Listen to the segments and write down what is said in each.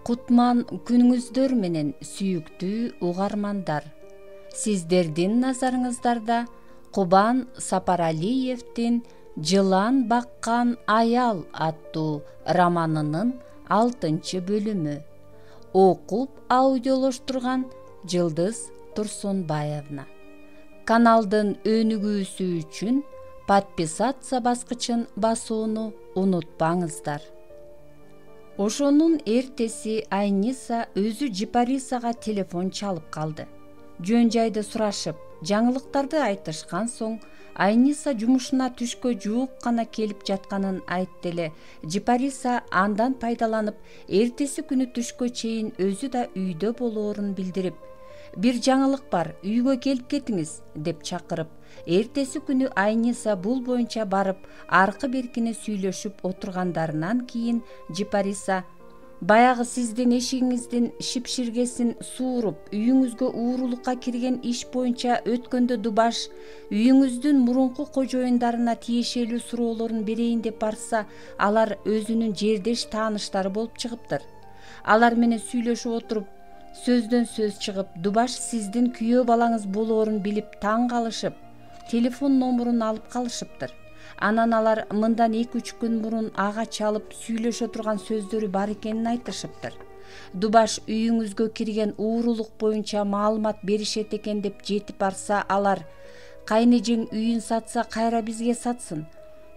Кутман күнүңүздөр менен сүйүктүү угармандар. Сиздердин назарыңыздарда Кубан Сапаралиевдин «Жылан баккан аял» аттуу романынын 6 бөлүмү. Окуп аудиолоштурган Жылдыз Турсунбаевна. Каналдын өнүгүүсү үчүн подписаться баскычын басууну унутпаңыздар. Ошонун эртеси Айниса өзү Жипарисага телефон чалып калды. Жөн жайды сурашып, жаңылыктарды айтышкан соң, Айниса жумушуна түшкө жуук гана келип жатканын айтты эле. Жипариса андан пайдаланып, эртеси күнү түшкө чейин өзү да үйдө болоорун билдирип, «Бир жаңылык бар, үйгө келип кетиңиз» деп чакырып, эртеси күнү Айниса бул боюнча барып, аркы беркини сүйлөшүп отургандарынан кийин Жипариса «Баягы сиздин эшигиңиздин шипширгесин сууруп, үйүңүзгө уурулукка кирген иш боюнча өткөндө Дубаш үйүңүздүн мурунку кожоюндарына тиешелүү суроолорун берейин деп барса, алар өзүнүн жердеш тааныштары болуп чыгыптыр. Алар менен сүйлөшүп отуруп, сөздөн сөз чыгып, Дубаш сиздин күйөө балаңыз болоорун билип таң калышып, телефон номерун алып калышыптыр. Анан алар мындан 2-3 күн мурун ага чалып сүйлөшө турган сөздөрү бар экенин айтышыптыр. Дубаш үйүңүзгө кирген уурулук боюнча маалымат беришет экен деп жетип барса, алар «Кайнэжең үйүн сатса, кайра бизге сатсын.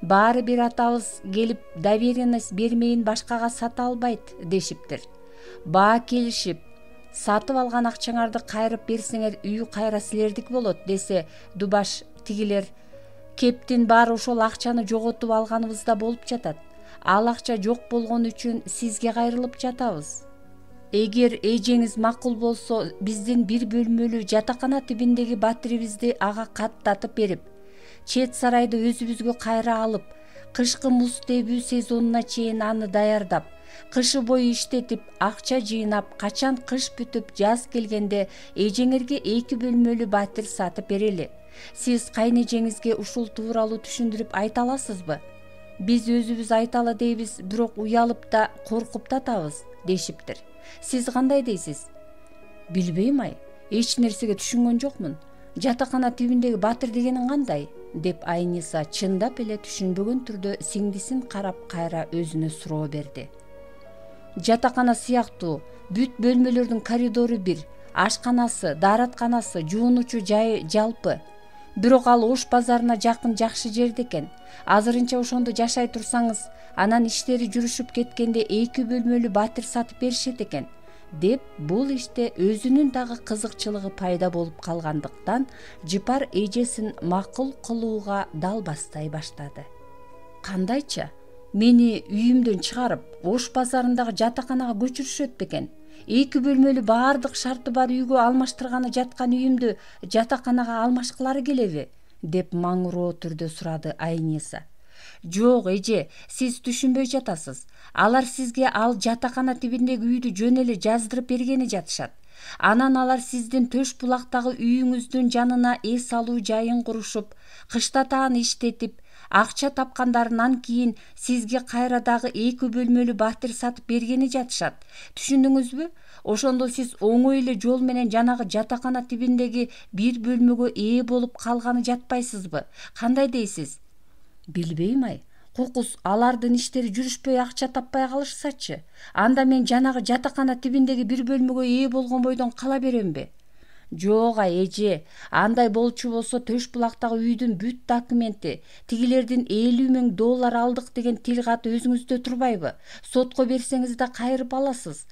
Баары бир атабыз келип доверенность бермейин башкага сата албайт» дешиптир. Баа келишип, «Сатып алган акчаңарды кайрып берсеңер, үй кайра силердик болот» десе, Дубаш тигилер «Кептин баары ошол акчаны жоготуп алганыбызда болуп жатат. Ал акча жок болгон үчүн сизге кайрылып жатабыз. Эгер эжеңиз макул болсо, биздин бир бөлмөлүү жатакана тибиндеги батирибизди ага каттатып берип, чет сарайды өзүбүзгө кайра алып, кышкы муз тебүү сезонуна чейин аны даярдап, кышы бою иштетип, акча жыйнап, качан кыш бүтүп, жаз келгенде эжеңерге 2 бөлмөлүү батир сатып берели. Сиз кайнэжеңизге ушул тууралуу түшүндүрүп айта аласызбы? Биз өзүбүз айталы дейбиз, бирок уялып да, коркуп да атабыз» дешиптир. Сиз кандай дейсиз? Билбейм эч нерсеге түшүнгөн жокмун. Жатакана тибиндеги батир дегениң кандай? Деп Айниса чындап эле түшүнбөгөн түрдө сиңдисин карап кайра өзүнө суроо берди. Жатакана сыяктуу бүт бөлмөлөрдүн коридору бир, ашканасы, дааратканасы, жуунуучу жайы жалпы. Бирок ал Ош базарына жакын жакшы жерде экен. Азырынча ошондо жашай турсаңыз, анан иштери жүрүшүп кеткенде 2 бөлмөлүү батир сатып беришет экен. Деп бул иште өзүнүн дагы кызыкчылыгы пайда болуп калгандыктан, Жипар эжесин макул кылууга дал бастай баштады. Кандайча? Мени үйүмдөн чыгарып, Ош базарындагы жатаканага көчүрүшөт бекен? 2 бөлмөлүү баардык шарты бар үйгө алмаштырганы жаткан үйүмдү жатаканага алмашкылары келеби? Деп маңыроо түрдө сурады Айниса. Жок, эже, сиз түшүнбөй жатасыз. Алар сизге ал жатакана тибиндеги үйдү жөн эле жаздырып бергени жатышат. Анан алар сиздин төш булактагы үйүңүздүн жанына эс алуу жайын курушуп, кышта таан иштетип, акча тапкандарынан кийин сизге кайра дагы 2 бөлмөлүү батир сатып бергени жатышат. Түшүндүңүзбү? Ошондо сиз оңой эле жол менен жанагы жатакана тибиндеги бир бөлмөгө ээ болуп калганы жатпайсызбы? Кандай дейсиз? Билбейм Кокус алардын иштери жүрүшпөй акча таппай калышсачы. Анда мен жанагы жатакана тибиндеги бир бөлмөгө ээ болгон бойдон кала беремби? Жок эже, андай болчу болсо төш булактагы үйдүн бүт документи, тигилердин $50,000 алдык деген тил каты өзүңүздө турбайбы? Сотко берсеңиз да кайрып аласыз.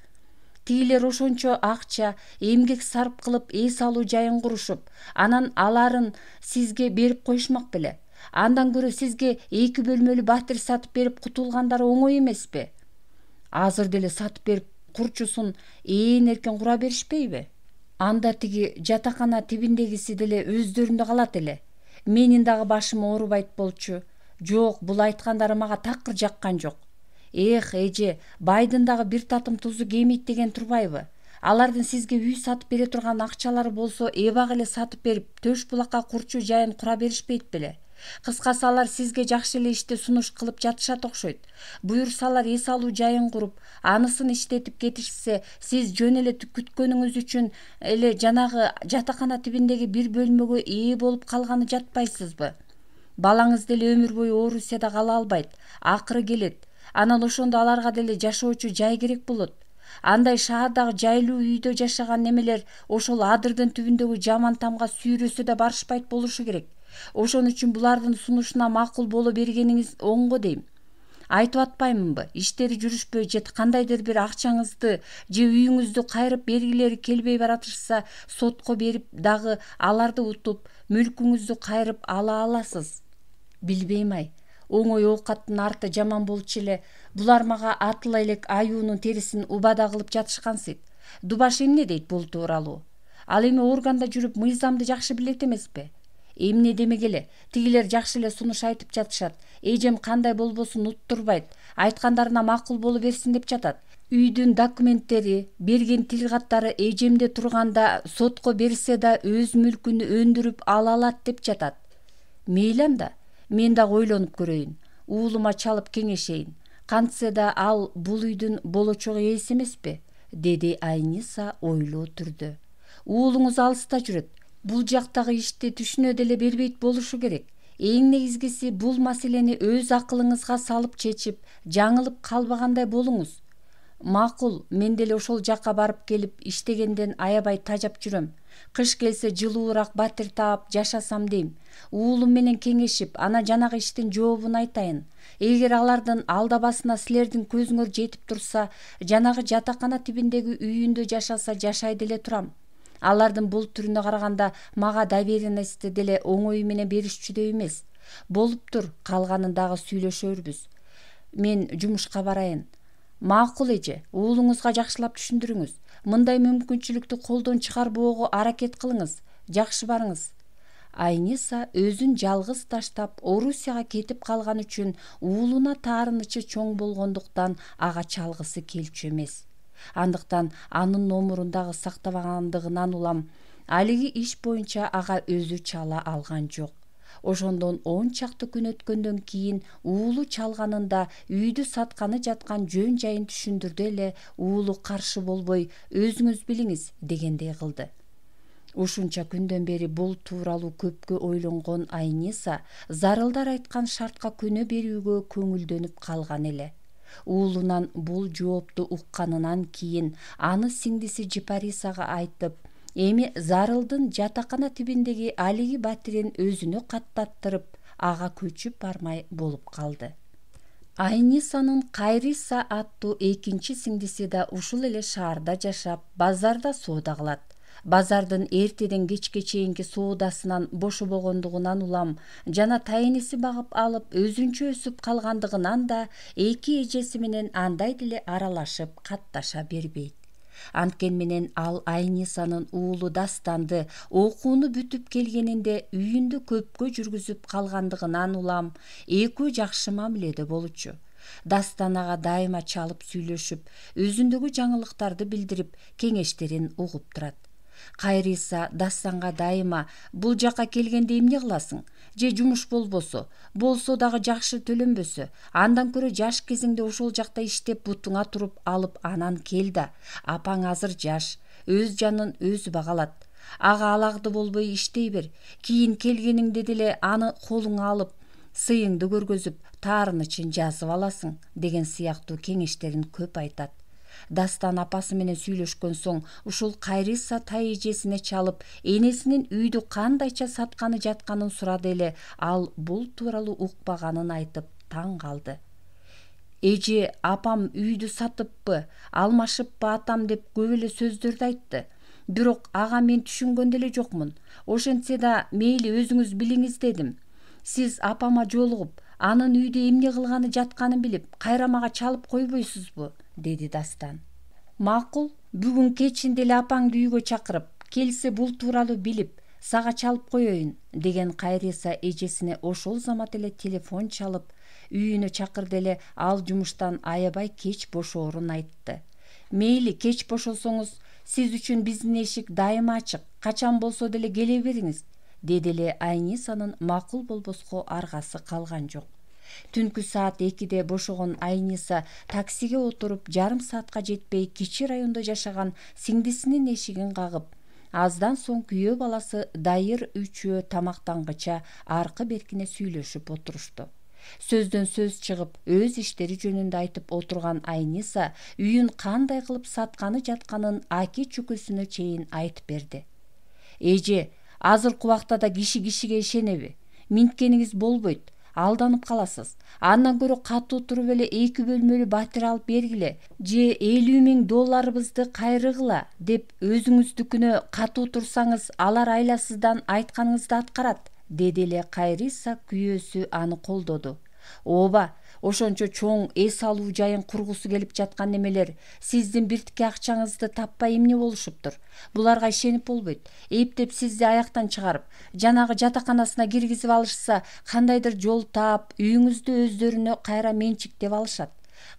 Тигилер ошончо акча, эмгек сарп кылып эс алуу жайын курушуп, анан аларын сизге берип коюшмак беле. Андан көрө сизге 2 бөлмөлүү батир сатып берип кутулгандары оңой эмеспи? Азыр деле сатып берип курчусун ээн эркен кура беришпейби? Анда тиги жатакана тибиндегиси деле өздөрүндө калат эле. Менин дагы башым оорубайт болчу. Жок, бул айткандары мага такыр жаккан жок. Эх, эже, байдын дагы бир татым тузу кемейт деген турбайбы? Алардын сизге үй сатып бере турган акчалары болсо, эбак эле сатып берип, төш булакка курчу жайын кура беришпейт беле? Кыскасы алар сизге жакшы эле ишти сунуш кылып жатышат окшойт. Буюрсалар эс алуу жайын куруп, анысын иштетип кетишсе, сиз жөн эле күткөнүңүз үчүн эле жанагы жатакана тибиндеги бир бөлмөгө ээ болуп калганы жатпайсызбы? Балаңыз деле өмүр бою Орусияда кала албайт, акыры келет. Анан ошондо аларга деле жашоочу жай керек болот. Андай шаардагы жайлуу үйдө жашаган немелер ошол адырдын түбүндөгү жаман тамга сүйрөсө да барышпайт болушу керек. Ошон үчүн булардын сунушуна макул боло бергениңиз оңго дейм. Айтып атпаймынбы, иштери жүрүшпөй же кандайдыр бир акчаңызды же үйүңүздү кайрып бергилери келбей баратышса, сотко берип дагы аларды утуп, мүлкүңүздү кайрып ала аласыз. Билбейм-ай, оңой оокаттын арты жаман болчу эле. Булар мага атыла элек аюунун терисин убада кылып жатышкансыйт. Дубаш эмне дейт бул тууралуу? Ал эми органда жүрүп мыйзамды жакшы билет эмеспи? Эмне демегеле, тигилер жакшы эле сунуш айтып жатышат. Эжем кандай болбосун уттурбайт, айткандарына макул боло берсин деп жатат. Үйдүн документтери, берген тил каттары эжемде турганда сотко берсе да өз мүлкүн өндүрүп ала алат деп жатат. Мейли анда, мен дагы ойлонуп көрөйүн, уулума чалып кеңешейин. Кантсе да ал бул үйдүн болочок ээси эмеспи? Деди Айниса ойлуу түрдө. Уулуңуз алыста жүрөт. Бул жактагы ишти түшүнө деле бербейт болушу керек. Эң негизгиси бул маселени өз акылыңызга салып чечип, жаңылып калбагандай болуңуз. Макул, мен деле ошол жакка барып келип иштегенден аябай тажап жүрөм. Кыш келсе жылуураак батир таап жашасам дейм. Уулум менен кеңешип, ана жанагы иштин жообун айтайын. Эгер алардын алдабасына силердин көзүңөр жетип турса, жанагы жатакана тибиндеги үйүндө жашаса жашай деле турам. Алардын бул түрүнө караганда мага доверенности деле оңой менен беришчүдөй эмес. Болуптур, калганын дагы сүйлөшөрбүз. Мен жумушка барайын. Макул эже, уулуңузга жакшылап түшүндүрүңүз. Мындай мүмкүнчүлүктү колдон чыгарбоого аракет кылыңыз. Жакшы барыңыз. Айниса өзүн жалгыз таштап Орусияга кетип калган үчүн уулуна таарынычы чоң болгондуктан ага чалгысы келчү эмес. Андыктан анын номурун дагы сактабагандыгынан улам, алиги иш боюнча ага өзү чала алган жок. Ошондон 10 чакты күн өткөндөн кийин уулу чалганында үйдү сатканы жаткан жөн жайын түшүндүрдү эле уулу каршы болбой, өзүңүз билиңиз дегендей кылды. Ушунча күндөн бери бул тууралуу көпкө ойлонгон Айниса зарылдар айткан шартка көнө берүүгө көңүлдөнүп калган эле. Уулунан бул жоопту укканынан кийин аны сиңдиси Жипарисага айтып, эми зарылдын жатакана тибиндеги алиги батирин өзүнө каттаттырып, ага көчүп бармай болуп калды. Айнисанын Кайриса аттуу экинчи сиңдиси да ушул эле шаарда жашап, базарда соода кылат. Базардын эртеден кечке чейинки соодасынан бошобогондугунан улам жана тайениси багып алып өзүнчө өсүп калгандыгынан да эки эжеси менен андай деле аралашып катташа бербейт. Анткен менен ал Айнисанын уулу Дастанды окууну бүтүп келгенинде үйүндө көпкө жүргүзүп калгандыгынан улам экөө жакшы мамиледе болчу. Дастан ага дайыма чалып сүйлөшүп, өзүндөгү жаңылыктарды билдирип, кеңештерин угуп турат. Кайриса Дастанга дайыма бул жака келгенде эмне кыласың? Же жумуш болбосо, болсо дагы жакшы төлөнбөсө, андан көрө жаш кезиңде ошол жакта иштеп бутуңа туруп алып анан кел да. Апаң азыр жаш, өз жанын өзү багалат. Ага алагды болбой иштей бер. Кийин келгениңде деле аны колуңа алып, сыйыңды көргөзүп, таарынычын жазып аласың деген сыяктуу кеңештерин көп айтат. Дастан апасы менен сүйлөшкөн соң ушул Кайриса тай эжесине чалып, энесинин үйдү кандайча сатканы жатканын сурады эле ал бул тууралуу укпаганын айтып таң калды. Эже, апам үйдү сатыппы, алмашыппы атам деп көп эле сөздөрдү айтты. Бирок ага мен түшүнгөн деле жокмун. Ошентсе да мейли өзүңүз билиңиз дедим. Сиз апама жолугуп, анын үйдө эмне кылганы жатканын билип, кайра мага чалып койбойсузбу? Деди Дастан. Макул, бүгүн кечинде эле апаңды үйгө чакырып, келсе бул тууралуу билип, сага чалып коеюн деген Кайриса эжесине ошол замат эле телефон чалып, үйүнө чакырды эле ал жумуштан аябай кеч бошоорун айтты. Мейли, кеч бошосоңуз, сиз үчүн биздин эшик дайыма ачык, качан болсо деле келе бериңиз, деди эле Айнисанын макул болбоско аргасы калган жок. Түнкү саат 2-де бошогон Айниса таксиге отуруп жарым саатка жетпей кичи райондо жашаган сиңдисинин эшигин кагып, аздан соң күйөө баласы Дайыр үчөө тамактангыча аркы беркине сүйлөшүп отурушту. Сөздөн сөз чыгып, өз иштери жөнүндө айтып отурган Айниса үйүн кандай кылып сатканы жатканын аки чүкүсүнө чейин айтып берди. Эже, азыркы убакта да киши кишиге ишенеби? Минткениңиз болбойт, алданып каласыз. Андан көрө катуу туруп эле 2 бөлмөлүү батир алып бергиле, же $50,000 кайрыгыла деп өзүңүздүкүнө катуу турсаңыз, алар айласыздан айтканыңызды аткарат, деди эле Кайриса. Күйөөсү аны колдоду. Ооба, ошончо чоң эс алуу жайын кургусу келип жаткан немелер сиздин биртике акчаңызды таппай эмне болушуптур? Буларга ишенип болбойт. Эптеп сизди аяктан чыгарып, жанагы жатаканасына киргизип алышса, кандайдыр жол таап, үйүңүздү өздөрүнө кайра менчиктеп алышат.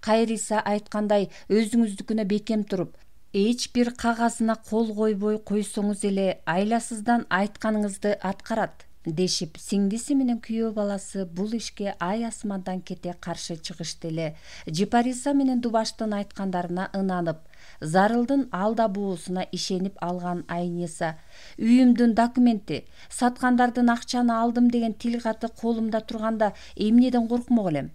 Кайриса айткандай, өзүңүздүкүнө бекем туруп, эч бир кагазына кол койбой койсоңуз эле айласыздан айтканыңызды аткарат, дешип, сиңдиси менен күйөө баласы бул ишке ай асмандан кете каршы чыгышты эле. Жипариса менен Дубаштын айткандарына ынанып, Зарылдын алда буусуна ишенип алган Айниса, үйүмдүн документи, саткандардын акчаны алдым деген тил каты колумда турганда эмнеден коркмок элем?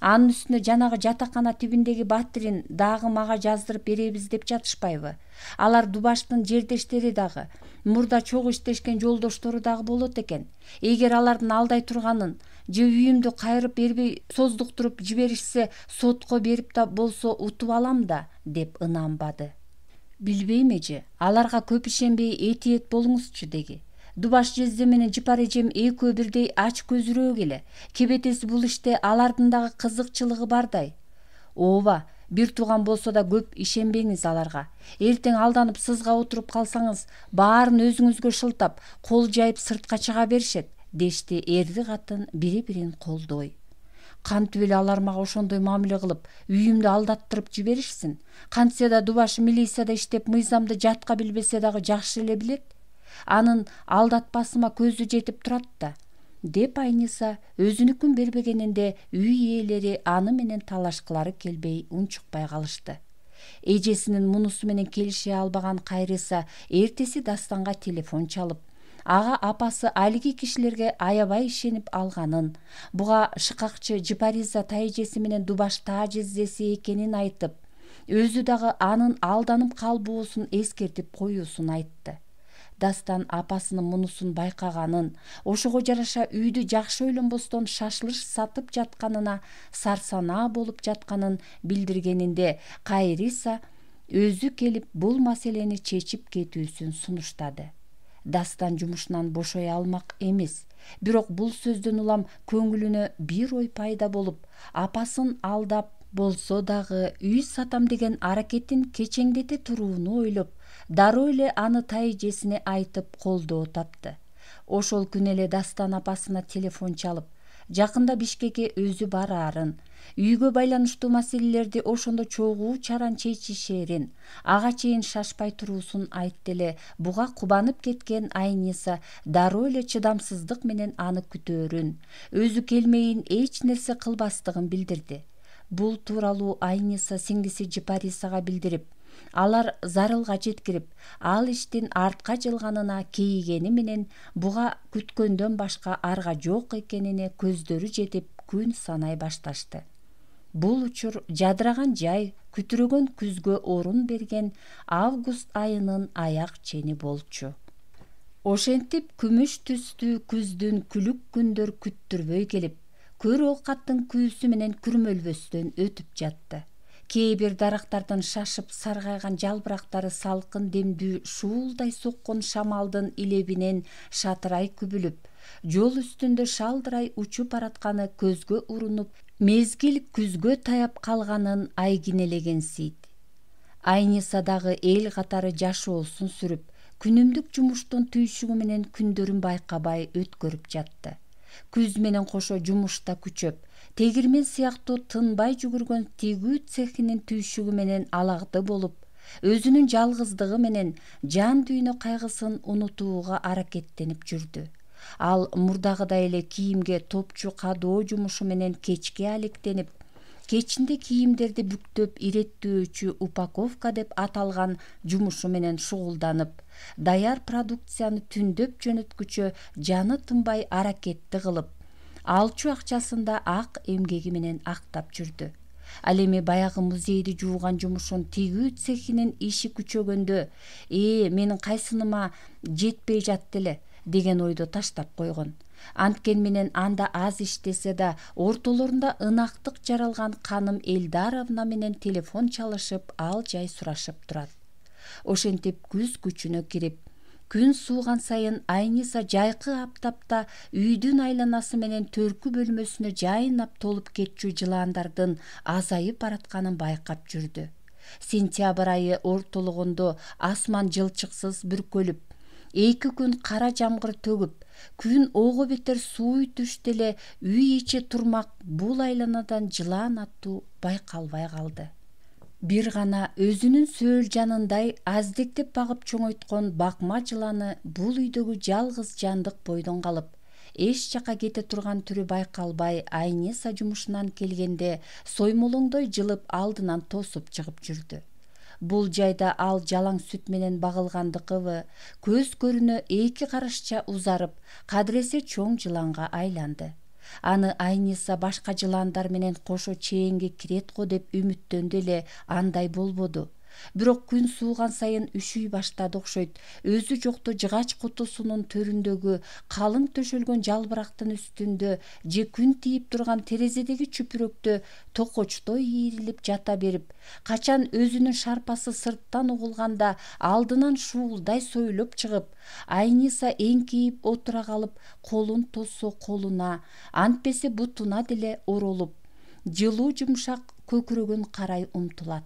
Анын үстүнө жанагы жатакана тибиндеги батирин дагы мага жаздырып беребиз деп жатышпайбы? Алар Дубаштын жердештери дагы, мурда чогуу иштешкен жолдоштору дагы болот экен. Эгер алардын алдай турганын же үйүмдү кайрып бербей создуктуруп жиберишсе, сотко берип да болсо утуп алам да, деп ынанбады. Билбейм эже, аларга көп ишенбей этиет болуңузчу деги. Дубаш жезде менен Жипар эжем экөө бирдей ач көзүрөөк эле. Кебетеси бул иште алардын дагы кызыкчылыгы бардай. Ооба, бир тууган болсо да көп ишенбеңиз аларга. Эртең алданып сызга отуруп калсаңыз, баарын өзүңүзгө шылтап, кол жайып сыртка чыга беришет, дешти эрди катын бири-бирин колдой. Кантип эле алар мага ошондой мамиле кылып, үйүмдү алдаттырып жиберишсин? Кантсе да Дубаш милицияда иштеп, мыйзамды жатка билбесе дагы жакшы эле билет. Анын алдатпасыма көзү жетип турат да, деп Айниса өзүнүкүн бербегенинде үй ээлери аны менен талашкылары келбей унчукпай калышты. Эжесинин мунусу менен келише албаган Кайриса эртеси Дастанга телефон чалып, ага апасы алиги кишилерге аябай ишенип алганын, буга шыкакчы Жипариза тайэжеси менен Дубаш таажездеси экенин айтып, өзү дагы анын алданып калбоосун эскертип коюусун айтты. Дастан апасынын мунусун байкаганын, ошого жараша үйдү жакшы ойлонбостон шашылыш сатып жатканына сарсанаа болуп жатканын билдиргенинде, Кайриса өзү келип бул маселени чечип кетүүсүн сунуштады. Дастан жумушунан бошой алмак эмес, бирок бул сөздөн улам көңүлүнө бир ой пайда болуп, апасын алдап болсо дагы үй сатам деген аракетин кечеңдете турууну ойлоп, дароо эле аны тайэжесине айтып колдоо тапты. Ошол күнү эле Дастан апасына телефон чалып, жакында Бишкекке өзү бараарын, үйгө байланыштуу маселелерди ошондо чогуу чаран чечишерин, ага чейин шашпай туруусун айтты эле. Буга кубанып кеткен Айниса дароо эле чыдамсыздык менен аны күтөөрүн, өзү келмейин эч нерсе кылбастыгын билдирди. Бул тууралуу Айниса сиңдиси Жипарисага билдирип, алар Зарылга жеткирип, ал иштин артка жылганына кейигени менен буга күткөндөн башка арга жок экенине көздөрү жетип күн санай башташты. Бул учур жадыраган жай, күтүрөгөн күзгө орун берген август айынын аяк чени болчу. Ошентип күмүш түстүү күздүн күлүк күндөр күттүрбөй келип, көр оокаттын күүсү менен күрмөлбөстөн өтүп жатты. Кээ бир дарактардын шашып саргайган жалбырактары салкын демдүү шуулдай соккон шамалдын илебинен шатырай күбүлүп, жол үстүндө шалдырай учуп баратканы көзгө урунуп, мезгил күзгө таяп калганын айгинелегенсийди. Айниса дагы эл катары жашоосун сүрүп, күнүмдүк жумуштун түйшүгү менен күндөрүн байкабай өткөрүп жатты. Күз менен кошо жумушта күчөп, тегирмен сыяктуу тынбай жүгүргөн тигүү цехинин түйшүгү менен алагды болуп, өзүнүн жалгыздыгы менен жан дүйнө кайгысын унутууга аракеттенип жүрдү. Ал мурдагыдай эле кийимге топчу кадоо жумушу менен кечке алектенип, кечинде кийимдерди бүктөп иреттөөчү упаковка деп аталган жумушу менен шугулданып, даяр продукцияны түндөп жөнөткүчө жаны тынбай аракетти кылып, алчу акчасында ак эмгеги менен актап жүрдү. Ал эми баягы музейди жууган жумушун тигүү цехинин иши күчөгөндө, менин кайсыныма жетпей жатты эле деген ойду таштап койгон. Анткен менен анда аз иштесе да, ортолорунда ынактык жаралган Каным Элдаровна менен телефон чалышып, ал жай сурашып турат. Ошентип күз күчүнө кирип, күн сууган сайын Айниса жайкы аптапта үйдүн айланасы менен төркү бөлмөсүнө жайнап толуп кетчү жылаандардын азайып баратканын байкап жүрдү. Сентябрь айы ортологондо асман жылчыксыз бүркөлүп, 2 күн кара жамгыр төгүп, күн ого бетер сууй түштү эле үй ичи турмак бул айланадан жылаан аттуу байкалбай калды. Бир гана өзүнүн сөөл жанындай аздектеп багып чоңойткон бакма жыланы бул үйдөгү жалгыз жандык бойдон калып, эч жака кете турган түрү байкалбай, Айниса жумушунан келгенде соймолоңдой жылып алдынан тосуп чыгып жүрдү. Бул жайда ал жалаң сүт менен багылгандыкыбы, көз көрүнө 2 карашча узарып, кадыресе чоң жыланга айланды. Аны Айниса башка жылаандар менен кошо чээнге кирет го деп үмүттөндү эле, андай болбоду. Бирок күн сууган сайын үшүй баштады окшойт. Өзү жокто жыгач кутусунун төрүндөгү калың төшөлгөн жалбырактын үстүндө же күн тийип турган терезедеги чүпүрөктө токочтой ийрилип жата берип, качан өзүнүн шарпасы сырттан угулганда алдынан шуулдай сойлоп чыгып, Айниса эңкейип отура калып, колун тосо колуна, антпесе бутуна деле оролуп, жылуу жумшак көкүрөгүн карай умтулат.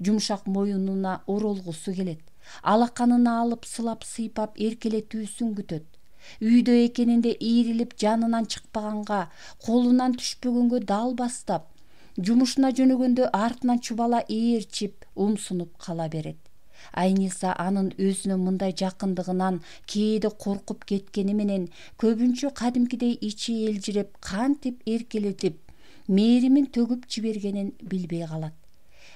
Жумшак моюнуна оролгусу келет. Алаканына алып сылап-сыйпап эркелетүүсүн күтөт. Үйдө экенинде ийрилип жанынан чыкпаганга, колунан түшпөгөнгө дал бастап, жумушуна жөнөгөндө артынан чубала ээрчип, умсунуп кала берет. Айниса анын өзүнө мындай жакындыгынан кээде коркуп кеткени менен, көбүнчө кадимкидей ичи элжиреп, кантип эркелетип, мээримин төгүп жибергенин билбей калат.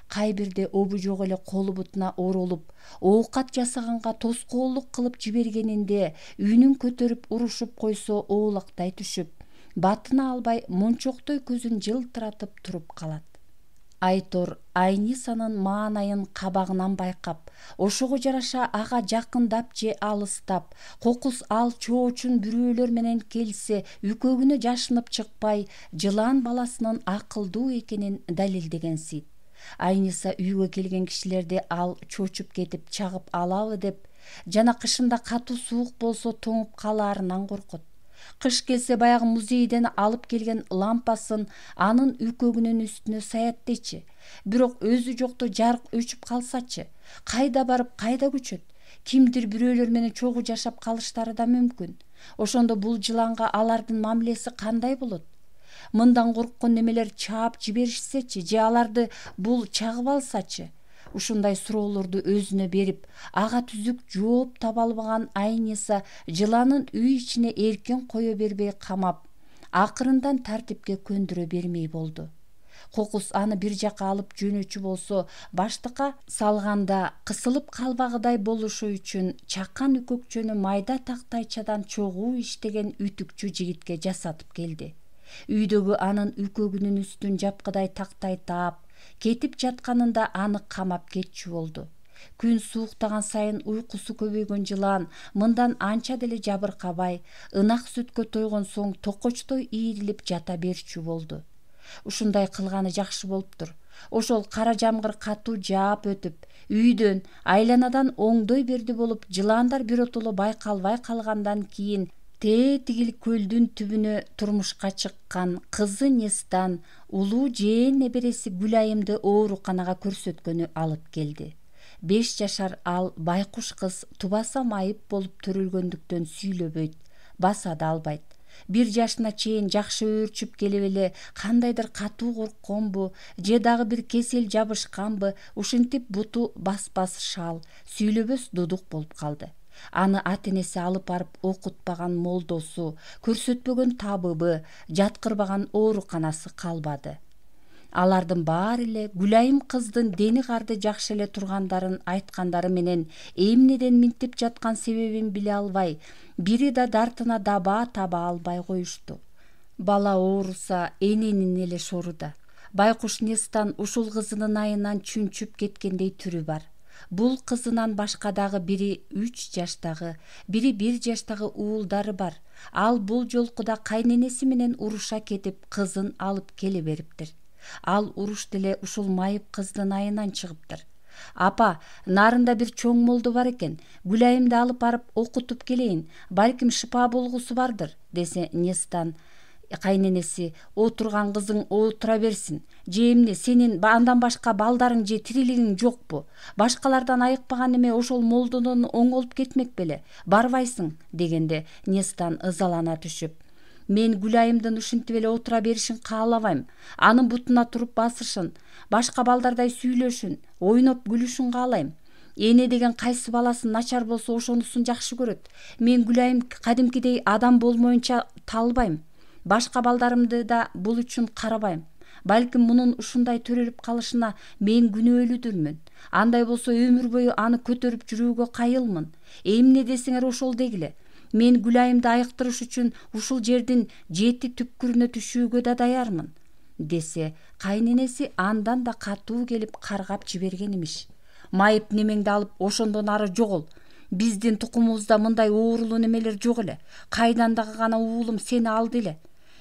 Кай бирде обу жок эле колу бутуна оролуп, оокат жасаганга тоскоолдук кылып жибергенинде үнүн көтөрүп урушуп койсо оолактай түшүп, батына албай мончоктой көзүн жылтыратып туруп калат. Айтор Айнисанын маанайын кабагынан байкап, ошого жараша ага жакындап же алыстап, кокус ал чоочун бирөөлөр менен келсе, үкөгүнө жашынып чыкпай, жылаан баласынын акылдуу экенин далилдегенсиз. Айниса үйгө келген кишилерди ал чочуп кетип чагып алабы деп, жана кышында катуу суук болсо тоңуп калаарынан коркот. Кыш келсе баягы музейден алып келген лампасын анын үкөгүнүн үстүнө саяттечи. Бирок өзү жокто жарык өчүп калсачы, кайда барып кайда көчөт? Кимдир бирөөлөр менен чогуу жашап калыштары да мүмкүн. Ошондо бул жыланга алардын мамилеси кандай болот? Мындан корккон немелер чаап жиберишсечи, же аларды бул чагып алсачы? Ушундай суроолорду өзүнө берип, ага түзүк жооп таба албаган Айниса жыланын үй ичине эркен кое бербей камап, акырындан тартипке көндүрө бермей болду. Кокус аны бир жака алып жөнөчү болсо, баштыкка салганда кысылып калбагыдай болушу үчүн чаккан үкөкчөнү майда тактайчадан чогуу иштеген үтүкчү жигитке жасатып келди. Үйдөгү анын үкөгүнүн үстүн жапкыдай тактай таап, кетип жатканында аны камап кетчү болду. Күн сууктаган сайын уйкусу көбөйгөн жылаан мындан анча деле жабыркабай, ынак сүткө тойгон соң токочтой ийрилип жата берчү болду. Ушундай кылганы жакшы болуптур. Ошол кара жамгыр катуу жаап өтүп, үйдөн, айланадан оңдой берди болуп, жылаандар биротоло байкалбай калгандан кийин тигил көлдүн түбүнө турмушка чыккан кызы Нестан улуу жээн небереси Гүлайымды ооруканага көрсөткөнү алып келди. 5 жашар ал байкуш кыз тубаса майып болуп төрөлгөндүктөн сүйлөбөйт, баса да албайт. 1 жашына чейин жакшы өөрчүп келип эле кандайдыр катуу коркконбу, же дагы бир кесел жабышканбы, ушинтип буту баспас шал, сүйлөбөс дудук болуп калды. Аны ата-энеси алып барып окутпаган молдосу, көрсөтпөгөн табыбы, жаткырбаган ооруканасы калбады. Алардын баары эле Гүлайым кыздын дени карды жакшы эле тургандарын айткандары менен эмнеден минтип жаткан себебин биле албай, бири да дартына даба таба албай коюшту. Бала ооруса эненин эле шору да. Байкуш Нестан ушул кызынын айынан чүнчүп кеткендей түрү бар. Бул кызынан башка дагы бири 3 жаштагы, бири 1 жаштагы уулдары бар. Ал бул жолку да кайненеси менен уруша кетип, кызын алып келе бериптир. Ал уруш деле ушул майып кыздын айынан чыгыптыр. Апа, нарында бир чоң молдо бар экен. Гүлайымды алып барып окутуп келейин. Балким шыпа болгусу бардыр, десе Нестан кайненеси, отурган кызың отура берсин. Же эмне, сенин андан башка балдарың же тирилигиң жокпу? Башкалардан айыкпаган эме ошол молдодон оңолуп кетмек беле. Барбайсың, дегенде Нестан ызалана түшүп: мен Гүлайымдын ушинтип эле отура беришин каалабайм. Анын бутуна туруп басышын, башка балдардай сүйлөшүн, ойноп күлүшүн каалайм. Эне деген кайсы баласы начар болсо ошонусун жакшы көрөт. Мен Гүлайым кадимкидей адам болмоюнча талбайм. Башка балдарымды да бул үчүн карабайм. Балким мунун ушундай төрөлүп калышына мен күнөөлүдүрмүн. Андай болсо өмүр бою аны көтөрүп жүрүүгө кайылмын. Эмне десеңер ошол дегиле. Мен Гүлайымды айыктырыш үчүн ушул жердин 7 түпкүрүнө түшүүгө да даярмын, десе, кайненеси андан да катуу келип каргап жиберген имиш. Майып немеңди алып ошондон ары жогол. Биздин тукумубузда мындай оорулуу немелер жок эле. Кайдан дагы гана уулум сени алды эле.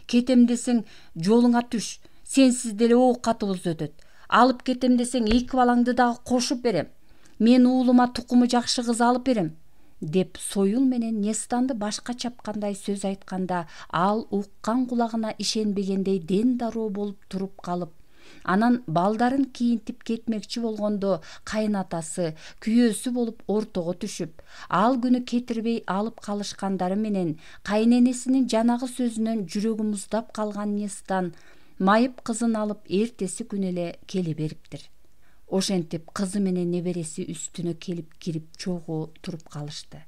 Кетем десең жолуңа түш. Сенсиз деле оокатыбыз өтөт. Алып кетем десең 2 балаңды дагы кошуп берем. Мен уулума тукуму жакшы кыз алып берем, деп союл менен Нестанды башка чапкандай сөз айтканда, ал уккан кулагына ишенбегендей ден дароо болуп туруп калып, анан балдарын кийинтип кетмекчи болгондо кайнатасы, күйөөсү болуп ортого түшүп, ал күнү кетирбей алып калышкандары менен кайненесинин жанагы сөзүнөн жүрөгү муздап калган Нестан майып кызын алып эртеси күнү эле келе бериптир. Ошентип кызы менен небереси үстүнө келип кирип чогуу туруп калышты.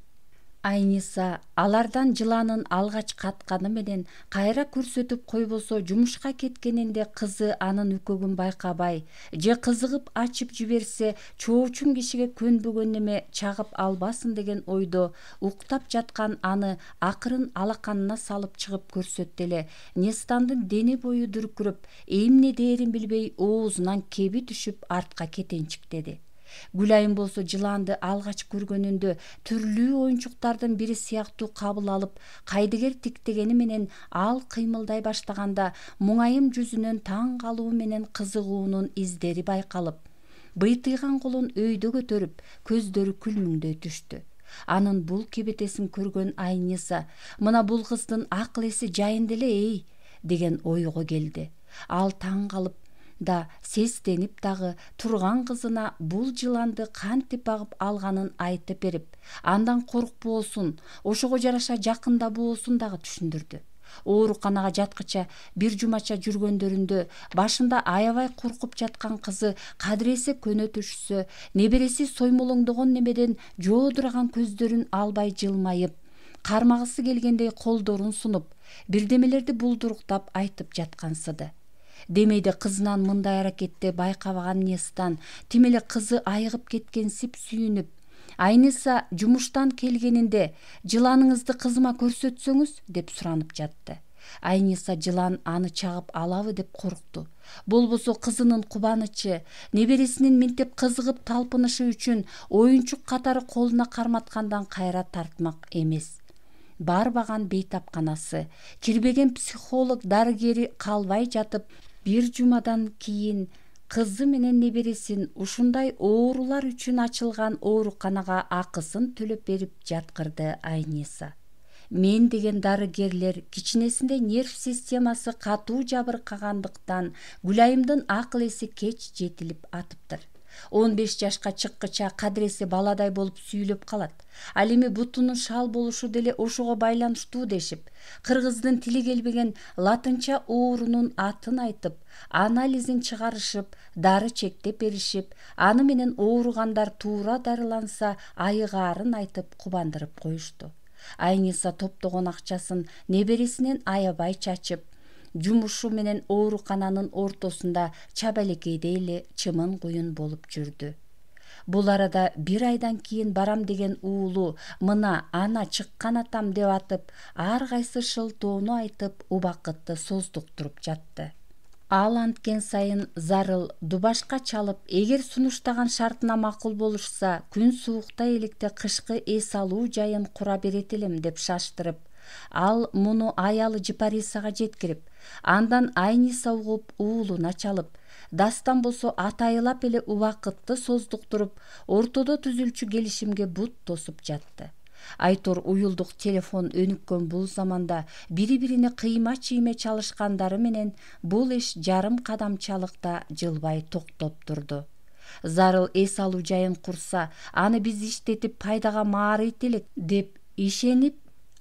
Айниса алардан жыланын алгач катканы менен кайра көрсөтүп койбосо жумушка кеткенинде кызы анын үкөгүн байкабай же кызыгып ачып жиберсе чоочун кишиге көнбөгөн неме чагып албасын деген ойдо уктап жаткан аны акырын алаканына салып чыгып көрсөттү эле Нестандын дени бою дүркүрөп, эмне дээрин билбей оозунан кеби түшүп артка кетенчиктеди. Гүлайым болсо жыланды алгач көргөнүндө түрлүү оюнчуктардын бири сыяктуу кабыл алып, кайдыгер тиктегени менен ал кыймылдай баштаганда муңайым жүзүнөн таң калуу менен кызыгуунун издери байкалып, быйтыйган колун өйдө көтөрүп, көздөрү күлмүңдөй түштү. Анын бул кебетесин көргөн Айниса, мына бул кыздын акыл эси жайында эле деген ойго келди. Ал таң калып да сестенип дагы турган кызына бул жыланды кантип багып алганын айтып берип, андан коркпоосун, ошого жараша жакында боосун дагы түшүндүрдү. Ооруканага жаткыча бир жумача жүргөндөрүндө башында аябай коркуп жаткан кызы кадыресе көнө түшсө, небереси соймолоңдогон немеден жоодураган көздөрүн албай жылмайып, кармагысы келгендей колдорун сунуп, бирдемелерди булдуруктап айтып жаткансыды. Демейде кызынан мындай аракетти байкабаган Нестан тим эле кызы айыгып кеткенсип сүйүнүп, Айниса жумуштан келгенинде жыланыңызды кызыма көрсөтсөңүз деп суранып жатты. Айниса жылан аны чагып алабы деп коркту. Болбосо кызынын кубанычы, небересинин минтип кызыгып талпынышы үчүн оюнчук катары колуна карматкандан кайра тартмак эмес. Барбаган бейтапканасы, кирбеген психолог дарыгери калбай жатып, бир жумадан кийин кызы менен небересин ушундай оорулар үчүн ачылган ооруканага акысын төлөп берип жаткырды Айниса. Мен деген дарыгерлер кичинесинде нерв системасы катуу жабыркагандыктан Гүлайымдын акыл эси кеч жетилип атыптыр. 15 жашка чыккыча кадиреси баладай болуп сүйлөп калат. Ал эми бутунун шал болушу деле ошого байланыштуу дешип, кыргыздын тили келбеген латынча оорунун атын айтып, анализин чыгарышып, дары чектеп беришип, аны менен ооругандар туура дарыланса айыгаарын айтып кубандырып коюшту. Айниса топтогон акчасын небересинен аябай чачып, жумушу менен оорукананын ортосунда чабалекейдей эле чымын куюн болуп жүрдү. Бул арада бир айдан кийин барам деген уулу мына ана чыккан атам деп атып, ар кайсы шылтоону айтып убакытты создуктуруп жатты. Ал анткен сайын зарыл дубашка чалып, эгер сунуштаган шартына макул болушса, күн суукта электе кышкы эс алуу жайын кура берет элем деп шаштырып, ал муну аялы Жипарисага жеткирип, андан Айниса угуп уулуна чалып, Дастан болсо атайылап эле убакытты создуктуруп, ортодо түзүлчү келишимге бут тосуп жатты. Айтор уюлдук телефон өнүккөн бул заманда бири-бирине кыйма-чийме чалышкандары менен бул иш жарым кадамчалыкта жылбай токтоп турду. Зарыл эс алуу жайын курса, аны биз иштетип пайдага маарыйт элек деп ишенип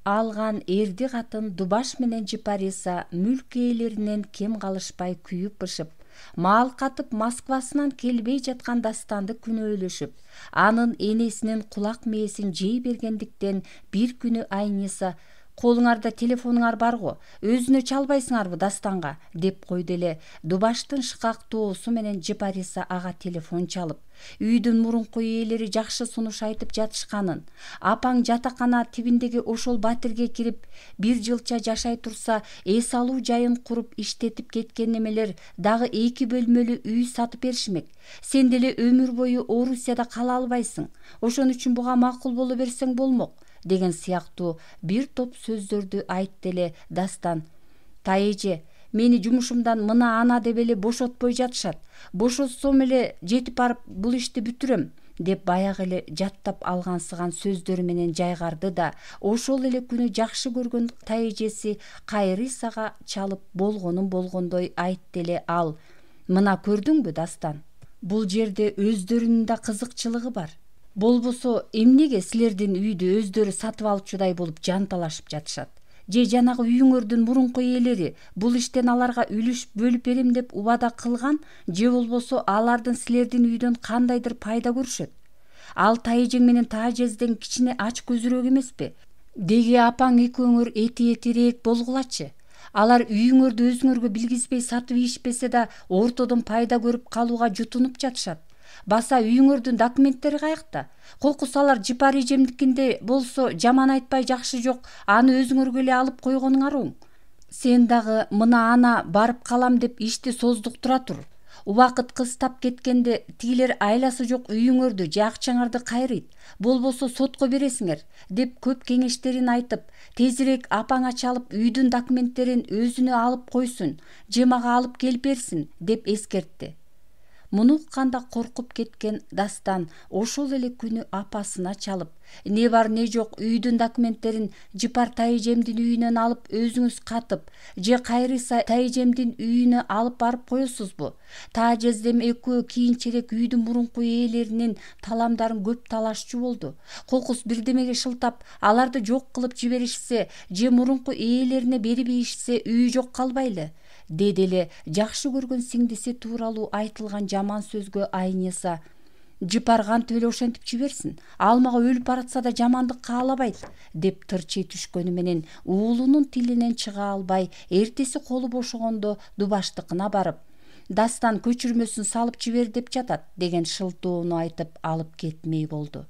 алган эрди катын Дубаш менен Жипариса мүлк ээлеринен кем калышпай күйүп-бышып, маал катып Москвасынан келбей жаткан Дастанды күнөөлөшүп, анын энесинин кулак мээсин жей бергендиктен бир күнү Айниса: "Колуңарда телефонуңар барго, өзүнө чалбайсыңарбы Дастанга?" деп койду эле. Дубаштын шкактоосу менен Жипариса ага телефон чалып, үйдүн мурунку ээлери жакшы сунуш айтып жатышканын, апаң жатакана тибиндеги ошол батирге кирип, бир жылча жашай турса, эс алуу жайын куруп иштетип кеткен немелер дагы 2 бөлмөлүү үй сатып беришмек. Сен деле өмүр бою Орусияда кала албайсың. Ошон үчүн буга макул боло берсең болмок деген сыяктуу бир топ сөздөрдү айтты эле Дастан. "Таэже, мени жумушумдан мына ана деп эле бошотпой жатышат. Бошотсом эле жетип барып бул ишти бүтүрөм" деп баягы эле жаттап алгансыган сөздөрү менен жайгарды да, ошол эле күнү жакшы көргөн таэжеси Кайрисага чалып болгонун болгондой айтты эле ал. "Мына көрдүңбү Дастан, бул жерде өздөрүнүн да кызыкчылыгы бар. Болбосо эмнеге силердин үйдү өздөрү сатып алчудай болуп жанталашып жатышат? Же жанагы үйүңөрдүн мурунку ээлери бул иштен аларга үлүш бөлүп берем деп убада кылган, же болбосо алардын силердин үйдөн кандайдыр пайда көрүшөт? Ал Таэжең менен Таажезден кичине ач көзүрөөк эмеспи? Деги апаң экөөңөр этиретирээк болгулачы. Алар үйүңөрдү өзүңөргө билгизбей сатып ийишпесе да ортодон пайда көрүп калууга жутунуп жатышат. Баса үйүңөрдүн документтери каякта? Кокус алар Жипарижемдикинде болсо жаман айтпай жакшы жок, аны өзүңөргө эле алып койгонуңар оң. Сен дагы мына ана барып калам деп ишти создуктура тур. Убакыт кыстап кеткенде тигилер айласы жок үйүңөрдү же акчаңарды кайрыйт, болбосо сотко бересиңер" деп көп кеңештерин айтып, тезирээк апаңа чалып үйдүн документтерин өзүнө алып койсун же мага алып келип берсин деп эскертти. Муну укканда коркуп кеткен Дастан ошол эле күнү апасына чалып, "Не бар не жок үйдүн документтерин Жипар Таэжемдин үйүнөн алып өзүңүз катып, же Кайриса Таэжемдин үйүнө алып барып коесузбу? Таажездем экөө кийинчерээк үйдүн мурунку ээлеринин таламдарын көп талашчу болду. Кокус бирдемеге шылтап, аларды жок кылып жиберишсе же мурунку ээлерине берип ийишсе үй жок калбайлы" деди эле жакшы көргөн сиңдиси тууралуу айтылган жаман сөзгө Айниса. "Жипар кантип эле ошентип жиберсин? Ал мага өлүп баратса да жамандык каалабайт" деп тырчый түшкөнү менен уулунун тилинен чыга албай, эртеси колу бошогондо Дубаштыкына барып, "Дастан көчүрмөсүн салып жибер деп жатат" деген шылтоону айтып алып кетмей болду.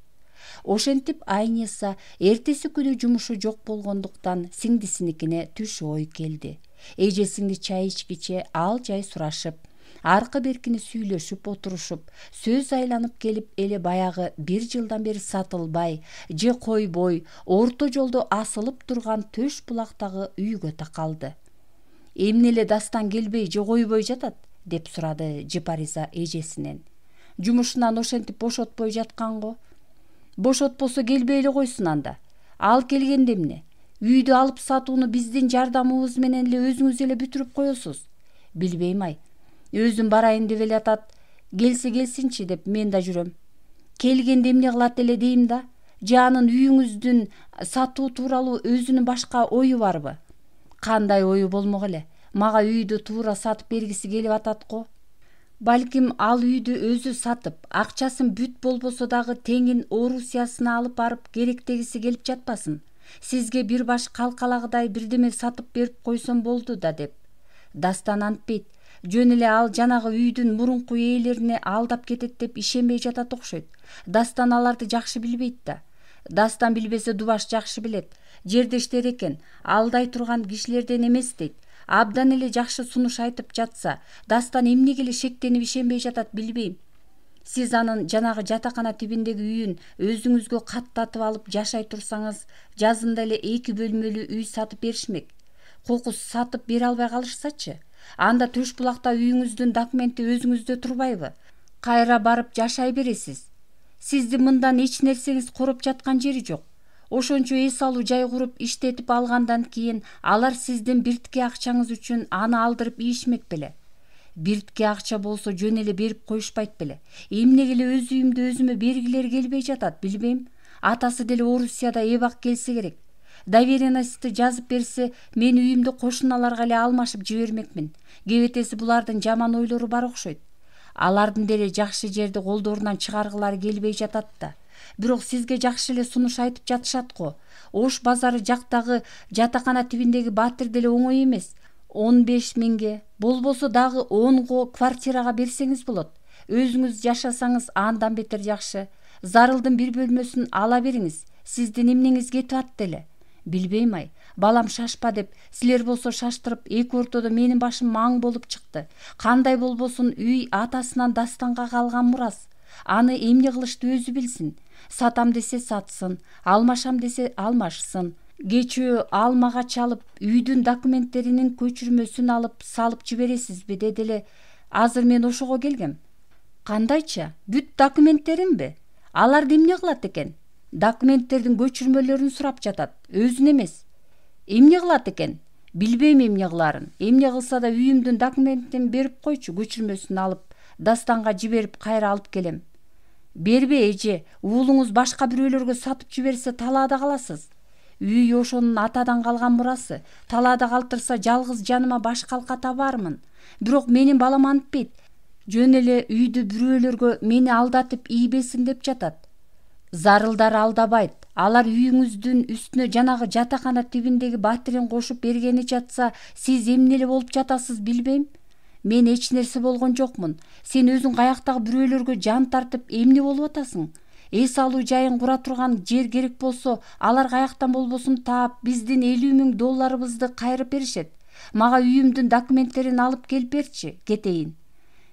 Ошентип Айниса эртеси күнү жумушу жок болгондуктан сиңдисиникине түш ой келди. Эжесиңди чай ичкиче ал жай сурашып, аркы беркини сүйлөшүп отурушуп, сөз айланып келип эле баягы бир жылдан бери сатылбай же койбой орто жолдо асылып турган төш булактагы үйгө такалды. "Эмне эле Дастан келбей же койбой жатат?" деп сурады Жипариса эжесинен. "Жумушунан ошентип бошотпой жатканго. Бошотпосо келбей эле койсун анда. Ал келгенде эмне? Үйдү алып сатууну биздин жардамыбыз менен эле өзүңүз эле бүтүрүп коесуз." "Билбейм ай. Өзүм барайын деп эле атат. Келсе келсинчи деп мен да жүрөм. Келгенде эмне кылат эле дейм да. Же анын үйүңүздүн сатуу тууралуу өзүнүн башка ою барбы? Кандай ою болмок эле? Мага үйдү туура сатып бергиси келип атат го. Балким ал үйдү өзү сатып, акчасын бүт болбосо дагы теңин Орусиясына алып барып керектегиси келип жатпасын. Сизге бир баш калкалагыдай бирдеме сатып берип койсом болду да деп. Дастан антпейт. Жөн эле ал жанагы үйдүн мурунку ээлерине алдап кетет деп ишенбей жатат окшойт. Дастан аларды жакшы билбейт да. Дастан билбесе Дубаш жакшы билет. Жердештер экен, алдай турган кишилерден эмес дейт. Абдан эле жакшы сунуш айтып жатса, Дастан эмнеге эле шектенип ишенбей жатат билбейм. Сиз анын жанагы жатакана тибиндеги үйүн өзүңүзгө каттатып алып жашай турсаңыз, жазында эле 2 бөлмөлүү үй сатып беришмек. Кокус сатып бере албай калышсачы, анда Төш булакта үйүңүздүн документи өзүңүздө турбайбы? Кайра барып жашай бересиз. Сиздин мындан эч нерсеңиз короп жаткан жери жок. Ошончо эс алуу жай куруп иштетип алгандан кийин алар сиздин биртке акчаңыз үчүн аны алдырып ийишмек беле. Биртке акча болсо жөн эле берип коюшпайт беле. Эмнеге эле өз үйүмдү өзүмө бергилери келбей жатат билбейм. Атасы деле Орусияда эбак келсе керек. Доверенностьты жазып берсе, мен үйүмдү кошуналарга эле алмашып жибермекмин. Кебетеси булардын жаман ойлору бар окшойт. Алардын деле жакшы жерди колдорунан чыгаргылары келбей жатат да. Бирок сизге жакшы эле сунуш айтып жатышат го. Ош базары жактагы жатакана тибиндеги батир деле оңой эмес. 15 миңге, болбосо дагы 10го квартирага берсеңиз болот. Өзүңүз жашасаңыз андан бетер жакшы. Зарылдын бир бөлмөсүн ала бериңиз. Сиздин эмнеңиз кетип атты эле. Билбейм ай, балам шашпа деп, силер болсо шаштырып, эки ортодо менин башым маң болуп чыкты. Кандай болбосун үй атасынан Дастанга калган мурас. Аны эмне кылышты өзү билсин. Сатам десе сатсын, алмашам десе алмашсын. Кечөө алмага чалып, үйдүн документтеринин көчүрмөсүн алып салып жибересизби деди эле. Азыр мен ошого келгем. Кандайча? Бүт документтеримби? Аларды эмне кылат экен? Документтердин көчүрмөлөрүн сурап жатат, өзүн эмес. Эмне кылат экен? Билбейм эмне кыларын. Эмне кылса да үйүмдүн документин берип койчу, көчүрмөсүн алып, Дастанга жиберип кайра алып келем. Бербе эже, уулуңуз башка бирөөлөргө сатып жиберсе талаада каласыз. Үй ошонун атадан калган мурасы. Талаада калтырса жалгыз жаныма баш калка табармын. Бирок менин балам антпейт. Жөн эле үйдү бирөөлөргө мени алдатып ийбесин деп жатат. Зарылдар алдабайт. Алар үйүңүздүн үстүнө жанагы жатакана тибиндеги батирин кошуп бергени жатса, сиз эмне эле болуп жатасыз билбейм. Мен эч нерсе болгон жокмун. Сен өзүң каяктагы бирөөлөргө жан тартып эмне болуп атасың? Эс алуу жайын кура турган жер керек болсо, алар каяктан болбосун таап, биздин $50,000 кайрып беришет. Мага үйүмдүн документтерин алып келип берчи, кетейин.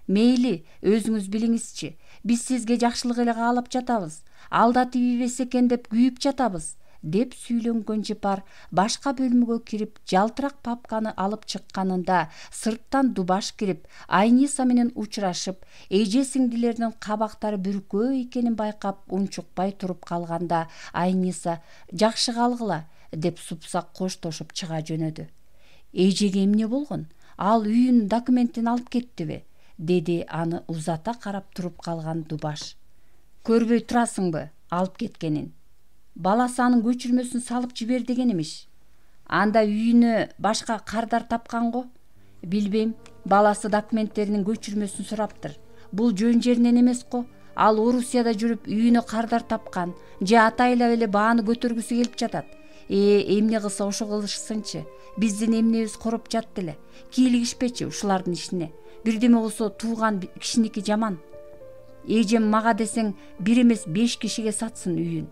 Мейли, өзүңүз билиңизчи. Биз сизге жакшылык эле каалап жатабыз. Алдатып ийбесе экен деп күйүп жатабыз, деп сүйлөнгөн Жыпар башка бөлмөгө кирип, жалтырак папканы алып чыкканында сырттан Дубаш кирип, Айниса менен учурашып, эже сиңдилеринин кабактары бүркөө экенин байкап унчукпай туруп калганда, Айниса «Жакшы калгыла» деп супсак коштошуп чыга жөнөдү. Эжеге эмне болгон? Ал үйүнүн документин алып кеттиби? Деди аны узата карап туруп калган Дубаш. Көрбөй турасыңбы алып кеткенин? Баласы анын көчүрмөсүн салып жибер деген имиш. Анда үйүнө башка кардар тапкан го? Билбейм, баласы документтеринин көчүрмөсүн сураптыр. Бул жөн жеринен эмес го. Ал Орусияда жүрүп үйүнө кардар тапкан, же атайлап эле бааны көтөргүсү келип жатат. Эмне кылса ошо кылышсынчы. Биздин эмнебиз короп жатты эле. Кийлигишпечи ушулардын ишине. Бирдеме болсо тууган кишиники жаман. Эжем мага десең 1 эмес 5 кишиге сатсын үйүн.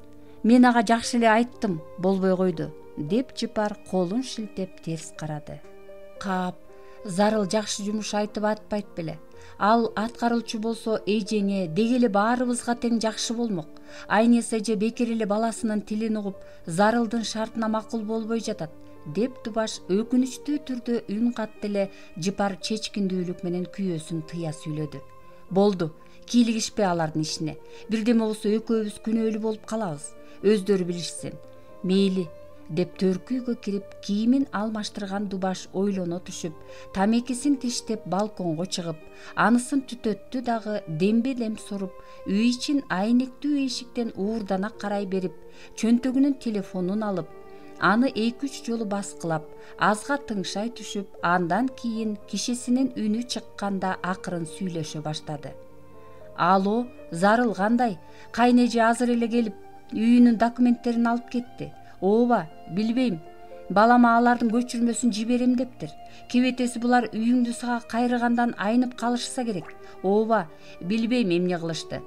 Мен ага жакшы эле айттым, болбой койду, деп Жыпар колун шилтеп терс карады. Кап, Зарыл жакшы жумуш айтып атпайт беле. Ал аткаруучу болсо эжеңе, деги эле баарыбызга тең жакшы болмок. Айниса эже бекер эле баласынын тилин угуп, Зарылдын шартына макул болбой жатат, деп Дубаш өкүнүчтүү түрдө үн катты эле Жыпар чечкиндүүлүк менен күйөөсүн тыя сүйлөдү. Болду, кийлигишпе алардын ишине. Бирдеме болсо экөөбүз күнөөлүү болуп калабыз. Өздөрү билишсин. Мейли, деп төркү үйгө кирип кийимин алмаштырган Дубаш ойлоно түшүп, тамекисин тиштеп балконго чыгып, анысын түтөттү дагы дембе дем соруп, үй ичин айнектүү эшиктен уурдана карай берип, чөнтөгүнүн телефонун алып, аны 2-3 жолу баскылап, азга тыңшай түшүп, андан кийин кишисинин үнү чыкканда акырын сүйлөшө баштады. Алло, Зарыл кандай? Кайнеже азыр эле келип, үйүнүн документтерин алып кетти. Ооба, билбейм. Балама алардын көчүрмөсүн жиберем дептир. Кебетеси булар үйүңдү сага кайрыгандан айнып калышса керек. Ооба, билбейм эмне кылышты.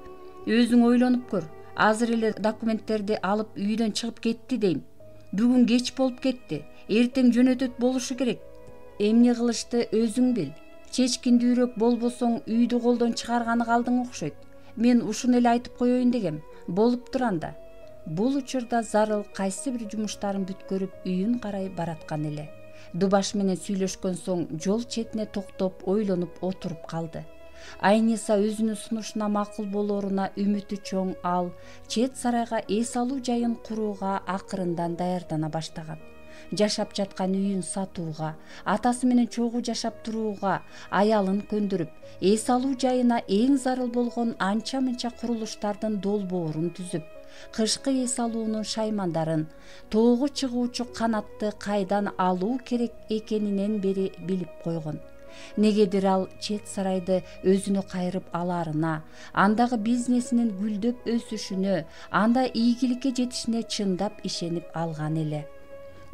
Өзүң ойлонуп көр. Азыр эле документтерди алып үйдөн чыгып кетти дейм. Бүгүн кеч болуп кетти. Эртең жөнөтөт болушу керек. Эмне кылышты өзүң бил. Чечкиндүүрөөк болбосоң үйдү колдон чыгарганы калдың окшойт. Мен ушуну эле айтып коеюн дегем. Болуп туранда. Бул учурда Зарыл кайсы бир жумуштарын бүткөрүп үйүн карай бараткан эле. Дубаш менен сүйлөшкөн соң жол четине токтоп ойлонуп отуруп калды. Айниса өзүнүн сунушуна макул болоруна үмүтү чоң ал чет сарайга эс алуу жайын курууга акырындан даярдана баштаган. Жашап жаткан үйүн сатууга, атасы менен чогуу жашап турууга аялын көндүрүп, эс алуу жайына эң зарыл болгон анча-мынча курулуштардын долбоорун түзүп, кышкы эс алуунун шаймандарын, тоого чыгуучу канатты кайдан алуу керек экенинен бери билип койгон. Негедир ал чет сарайды өзүнө кайрып аларына, андагы бизнесинин гүлдөп өсүшүнө, анда ийгиликке жетишине чындап ишенип алган эле.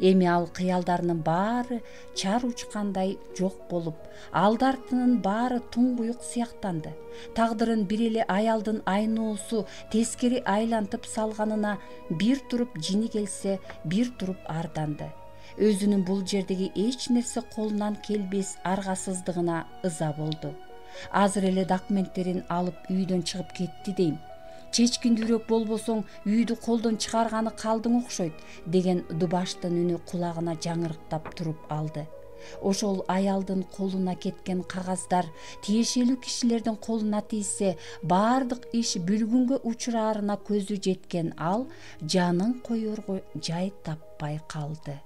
Эми ал кыялдарынын баары чар учкандай жок болуп, алды артынын баары туңгуюк сыяктанды. Тагдырын бир эле аялдын айноосу тескери айлантып салганына бир туруп жини келсе, бир туруп арданды. Өзүнүн бул жердеги эч нерсе колунан келбес аргасыздыгына ыза болду. Азыр эле документтерин алып үйдөн чыгып кетти дейм. Чечкиндүүрөөк болбосоң үйдү колдон чыгарганы калдың окшойт, деген Дубаштын үнү кулагына жаңырыктап туруп алды. Ошол аялдын колуна кеткен кагаздар тиешелүү кишилердин колуна тийсе, баардык иш бүлгүнгө учураарына көзү жеткен ал жанын коерго жай таппай калды.